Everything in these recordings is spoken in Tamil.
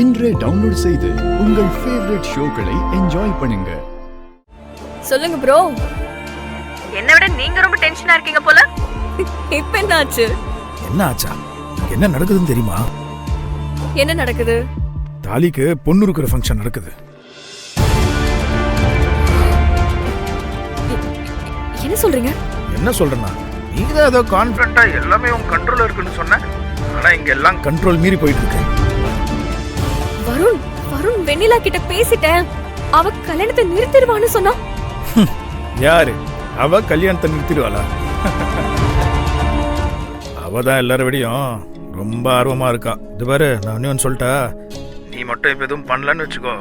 இன்றே டவுன்லோட் செய்து உங்கள் ஃபேவரட் ஷோக்களை என்ஜாய் பண்ணுங்க. சொல்லுங்க ப்ரோ. என்ன விட நீங்க ரொம்ப டென்ஷனா இருக்கீங்க போல. இப்ப என்ன ஆச்சு? என்ன ஆச்சா? என்ன நடக்குதுன்னு தெரியுமா? என்ன நடக்குது? தாலிக்கு பொண்ணு இருக்கிற ஃபங்க்ஷன் நடக்குது. என்ன சொல்றீங்க? என்ன சொல்றேன்னா, நீங்க தான் ஏதோ கான்ஃபிடண்டா எல்லாமே உங்க கண்ட்ரோல்ல இருக்குன்னு சொன்ன. ஆனா இங்க எல்லாம் கண்ட்ரோல் மீறி போயிட்டு இருக்கு. வருண் வெண்ணிலா கிட்ட பேசிட்டேன். அவ கல்யாணத்தை நிறுத்திடுவான்னு சொன்னா. யாரு? அவ கல்யாணத்தை நிறுத்திடுவாளா? அவதான் எல்லார விடையும் ரொம்ப ஆர்வமா இருக்கா. இது பாரு, நான் ஒன்னு சொல்லிட்டா, நீ மட்டும் இப்ப எதுவும் பண்ணலன்னு வச்சுக்கோ,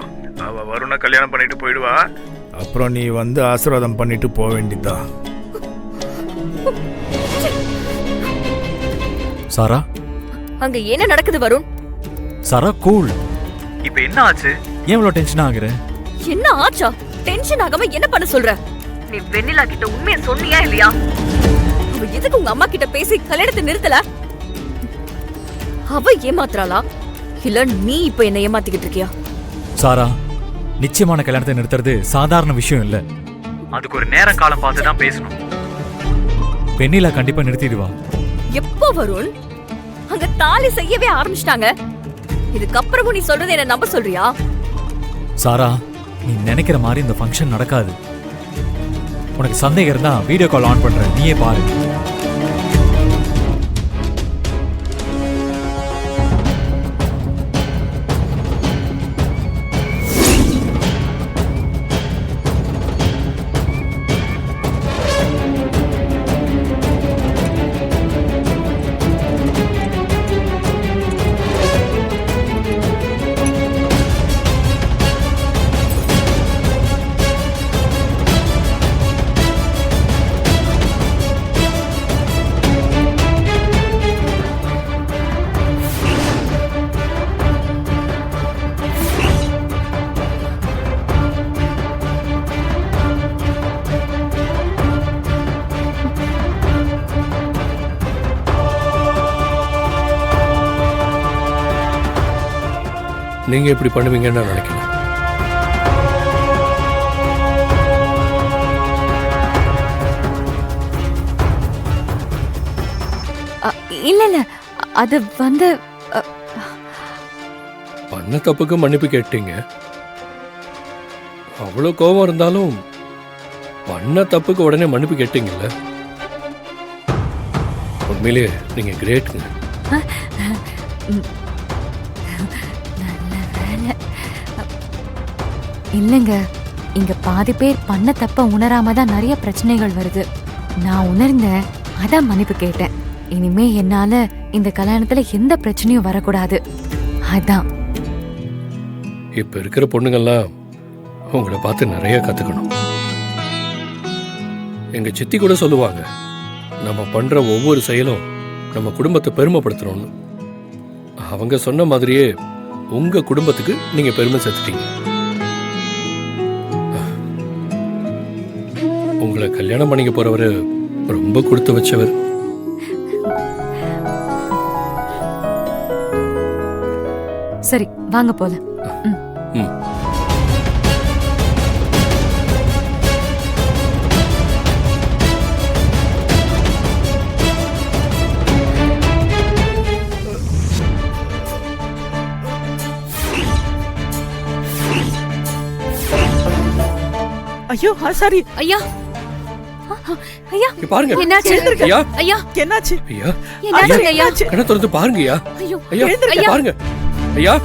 அவ வருண கல்யாணம் பண்ணிட்டு போயிடுவா. அப்புறம் நீ வந்து ஆசீர்வாதம் பண்ணிட்டு போக வேண்டியதுதான். சாரா, அங்க என்ன நடக்குது வருண்? சாரா கூல். இப்ப என்ன ஆச்சு? ஏன் இவ்வளவு டென்ஷன் ஆகுற? என்ன ஆச்சா? டென்ஷன் ஆகாம என்ன பண்ண சொல்ற? நீ வெண்ணிலா கிட்ட உண்மையை சொன்னியா இல்லையா? அவ எதுக்கு உங்க அம்மா கிட்ட பேசி கல்யாணத்தை நிறுத்தல? அவ ஏமாத்துறாளா இல்ல நீ இப்ப என்ன ஏமாத்திக்கிட்டு இருக்கியா? சாரா, நிச்சயமான கல்யாணத்தை நிறுத்துறது சாதாரண விஷயம் இல்ல. அதுக்கு ஒரு நேரம் காலம் பார்த்து தான் பேசணும். வெண்ணிலா கண்டிப்பா நிறுத்திடுவா. எப்போ வருண்? அங்க தாலி செய்யவே ஆரம்பிச்சிட்டாங்க. இதுக்கப்புறமும் நீ சொல்றதை என்ன நம்ப சொல்றியா? சாரா, நீ நினைக்கிற மாதிரி இந்த ஃபங்க்ஷன் நடக்காது. உனக்கு சந்தேகம் இருந்தா வீடியோ கால் ஆன் பண்றேன், நீயே பாரு. நீங்க எப்படி பண்ணுவீங்கன்னு நான் நினைக்கிறேன். இல்ல அது வந்து பண்ண தப்புக்கு மன்னிப்பு கேட்டீங்க. அவ்வளவு கோபம் இருந்தாலும் பண்ண தப்புக்கு உடனே மன்னிப்பு கேட்டீங்கல்ல. உண்மையிலேயே நீங்க கிரேட்டுங்க. இல்லைங்க, இங்க பாதி பேர் பண்ண தப்ப உணராம தான் நிறைய பிரச்சனைகள் வருது. நான் உணர்ந்தேன், அதான் மன்னிப்பு கேட்டேன். இனிமே என்னால இந்த கல்யாணத்துல எந்த பிரச்சனையும் வரக்கூடாது, அதான். இப்ப இருக்கிற பொண்ணுங்கள்லாம் உங்களை பார்த்து நிறைய கத்துக்கணும். எங்க சித்தி கூட சொல்லுவாங்க, நம்ம பண்ற ஒவ்வொரு செயலும் நம்ம குடும்பத்தை பெருமைப்படுத்தணும்னு. அவங்க சொன்ன மாதிரியே உங்க குடும்பத்துக்கு நீங்க பெருமை சேர்த்துட்டீங்க. உங்களை கல்யாணம் பண்ணிக்க போறவரு ரொம்ப கொடுத்து வச்சவர். சரி, வாங்க போல. ஐயோ சாரி. ஐயா ஐயா பாருங்க. என்னாச்சு? ஐயா ஐயா என்னாச்சு? ஐயா என்னாச்சு ஐயா? கண்ணை திறந்து பாருங்க. ஐயா ஐயோ ஐயா ஐயா பாருங்க. ஐயா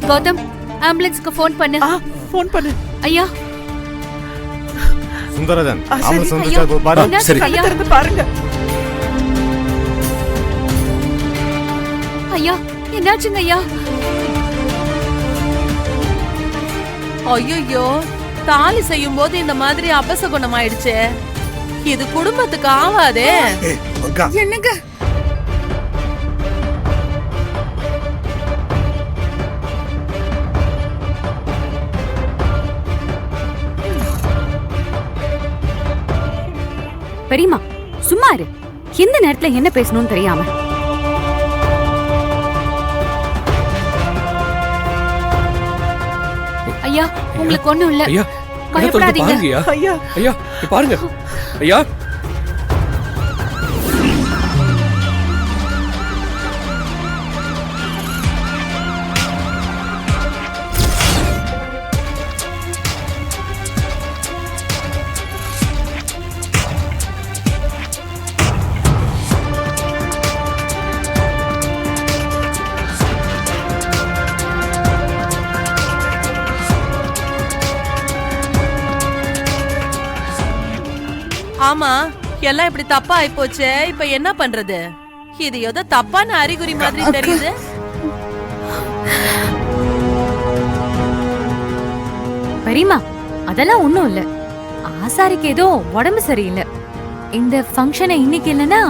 கௌதம், ஆம்புலன்ஸ்க்கு ஃபோன் பண்ணு. ஃபோன் பண்ணு. ஐயா சுந்தரதன், சரி, ஆம்புலன்ஸ் வந்துச்சா பாரு. என்னாச்சு ஐயா? திறந்து பாருங்க. ஐயா என்னாச்சுங்க ஐயா? ஐயோ, தாலி செய்யும் போது இந்த மாதிரி அபசகுணம் ஆயிடுச்சே. இது குடும்பத்துக்கு ஆவாதே. என்னங்க? பெரியம்மா சும்மா இரு. எந்த நேரத்துல என்ன பேசணும்னு தெரியாம. ஐயா உங்களுக்கு ஒண்ணும் இல்ல, ஐயா பயப்படாதீங்க. ஐயா ஐயா இங்க பாருங்க ஐயா. ஆமா, எல்லாம் இப்படி தப்பா ஆயிப்போச்சே. இப்ப என்ன பண்றது? இது ஏதோ தப்பான அறிகுறி மாதிரி தெரியுது. பெரியம்மா அதெல்லாம் ஒண்ணும் இல்ல. ஆசாரிக்கு ஏதோ உடம்பு சரியில்லை. இந்த ஃபங்க்ஷனை இன்னைக்கு இல்லைன்னா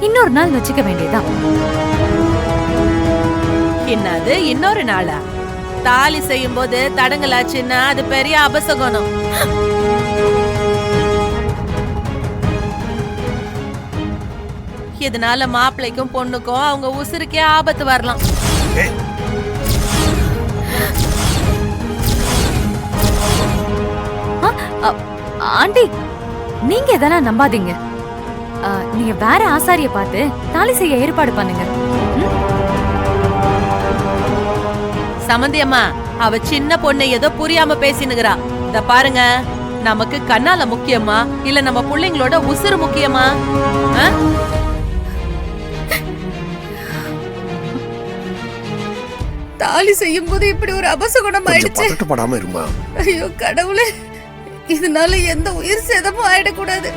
இன்னொரு நாள் வச்சுக்க வேண்டியதான். என்னது இன்னொரு நாளா? தாலி செய்யும் போது தடங்கலாச்சுன்னா அது பெரிய அபசகுணம். இதனால மாப்பிள்ளைக்கும் பொண்ணுக்கும் அவங்க உசுருக்கே ஆபத்து வரலாம். ஆண்டி நீங்க இதெல்லாம் நம்பாதீங்க. நீங்க வேற ஆசாரிய பார்த்து தாலி செய்ய ஏற்பாடு பண்ணுங்க. சமந்தி அம்மா, அவ சின்ன பொண்ணு ஏதோ புரியாம பேசினுகிறா. இத பாருங்க, நமக்கு கண்ணால முக்கியமா இல்ல நம்ம பிள்ளைங்களோட உசுறு முக்கியமா? தாலி செய்யும் போது இப்படி ஒரு அபசகுணம் ஆயிடுச்சு. பதட்டப்படாம இருமா. ஐயோ கடவுளே, இதனால எந்த உயிர் சேதமும் ஆயிடக்கூடாது.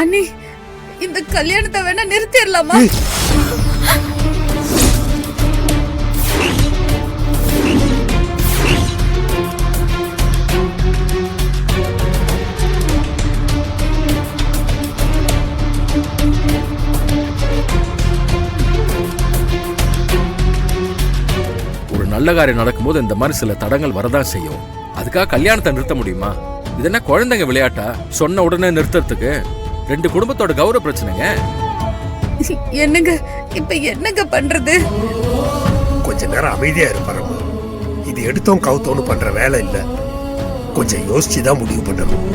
அண்ணி, இந்த கல்யாணத்தை வேணா நிறுத்திடலாமா? நல்ல காரியம் நடக்கும்போது இந்த மாதிரி சில தடங்கள் வரதான் செய்யும். அதுக்காக கல்யாணத்தை நிறுத்த முடியுமா? இது என்ன குழந்தைங்க விளையாட்டா? சொன்ன உடனே நிறுத்துறதுக்கு? ரெண்டு குடும்பத்தோட கௌரவ பிரச்சனைங்க. என்னங்க இப்ப என்னங்க பண்றது? கொஞ்ச நேரம் அமைதியா இருப்பாரு. இது எடுத்தோம் கவுத்தோன்னு பண்ற வேலை இல்ல. கொஞ்சம் யோசிச்சுதான் முடிவு பண்ணணும்.